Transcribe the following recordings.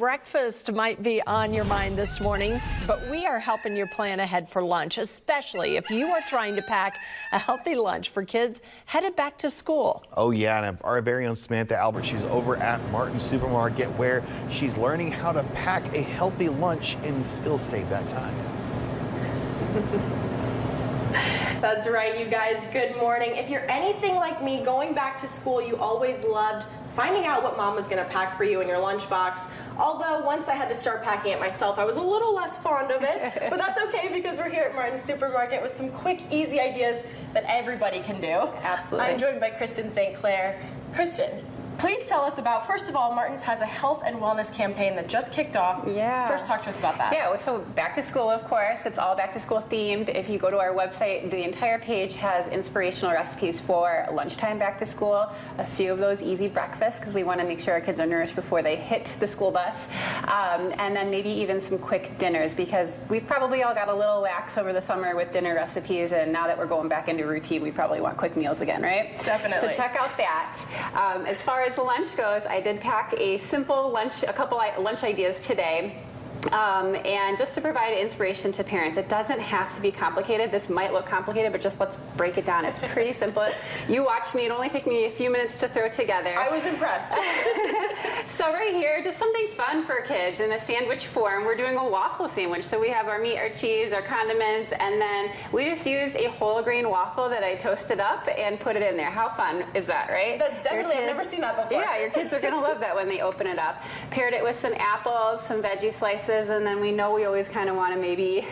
Breakfast might be on your mind this morning, but we are helping you plan ahead for lunch, especially if you are trying to pack a healthy lunch for kids headed back to school. Oh yeah, and our very own Samantha Albert, she's over at Martin Supermarket where she's learning how to pack a healthy lunch and still save that time. That's right, you guys. Good morning. If you're anything like me, going back to school, you always loved finding out what mom was going to pack for you in your lunchbox. Although once I had to start packing it myself, I was a little less fond of it. But that's okay because we're here at Martin Supermarket with some quick, easy ideas that everybody can do. Absolutely. I'm joined by Kristen St. Clair. Kristen, please tell us about, first of all, Martin's has a health and wellness campaign that just kicked off. Yeah. First, talk to us about that. Yeah, so back to school, of course. It's all back to school themed. If you go to our website, the entire page has inspirational recipes for lunchtime back to school, a few of those easy breakfasts because we want to make sure our kids are nourished before they hit the school bus, and then maybe even some quick dinners because we've probably all got a little lax over the summer with dinner recipes, and now that we're going back into routine, we probably want quick meals again, right? Definitely. So check out that. As far as the lunch goes, I did pack a simple lunch, a couple lunch ideas today. And just to provide inspiration to parents, it doesn't have to be complicated. This might look complicated, but just let's break it down. It's pretty simple. You watched me. It only took me a few minutes to throw together. I was impressed. So right here, just something fun for kids in a sandwich form. We're doing a waffle sandwich. So we have our meat, our cheese, our condiments, and then we just used a whole grain waffle that I toasted up and put it in there. How fun is that, right? That's definitely, I've never seen that before. Yeah, your kids are going to love that when they open it up. Paired it with some apples, some veggie slices, and then we know we always kind of want to maybe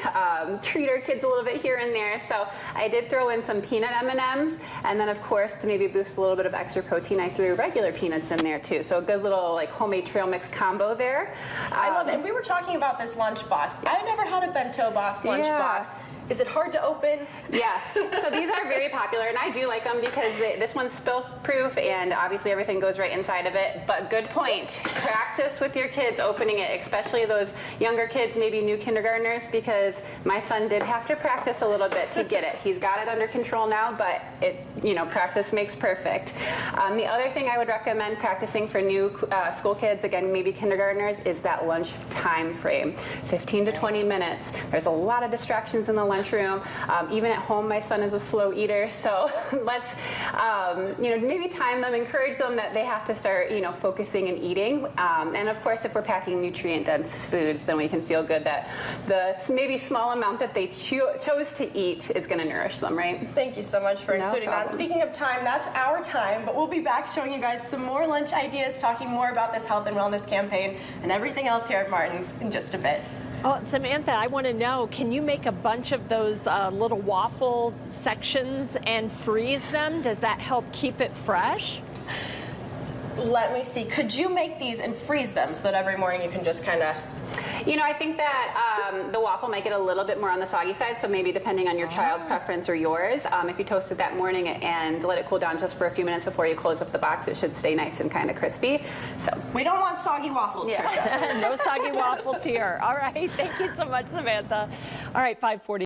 treat our kids a little bit here and there. So I did throw in some peanut M&Ms, and then of course to maybe boost a little bit of extra protein, I threw regular peanuts in there too. So a good little like homemade trail mix combo there. I love it. And we were talking about this lunch box. I've never had a bento box lunch box. Is it hard to open? Yes. So these are very popular, and I do like them because this one's spill-proof, and obviously everything goes right inside of it. But good point. Practice with your kids opening it, especially those younger kids, maybe new kindergartners, because my son did have to practice a little bit to get it. He's got it under control now, but practice makes perfect. The other thing I would recommend practicing for new school kids, again, maybe kindergartners, is that lunch time frame, 15 to 20 minutes. There's a lot of distractions in the lunchroom. Even at home, my son is a slow eater, so let's maybe time them, encourage them that they have to start focusing and eating. And of course, if we're packing nutrient-dense foods, then we can feel good that the maybe small amount that they chose to eat is going to nourish them, right? Thank you so much for including that. Speaking of time, that's our time, but we'll be back showing you guys some more lunch ideas, talking more about this health and wellness campaign and everything else here at Martin's in just a bit. Oh, Samantha, I want to know, can you make a bunch of those little waffle sections and freeze them? Does that help keep it fresh? Let me see. Could you make these and freeze them so that every morning you can just kind of... I think that the waffle might get a little bit more on the soggy side, so maybe depending on your child's preference or yours, if you toast it that morning and let it cool down just for a few minutes before you close up the box, it should stay nice and kind of crispy. So we don't want soggy waffles, Trisha. No soggy waffles here. All right. Thank you so much, Samantha. All right, 5:40.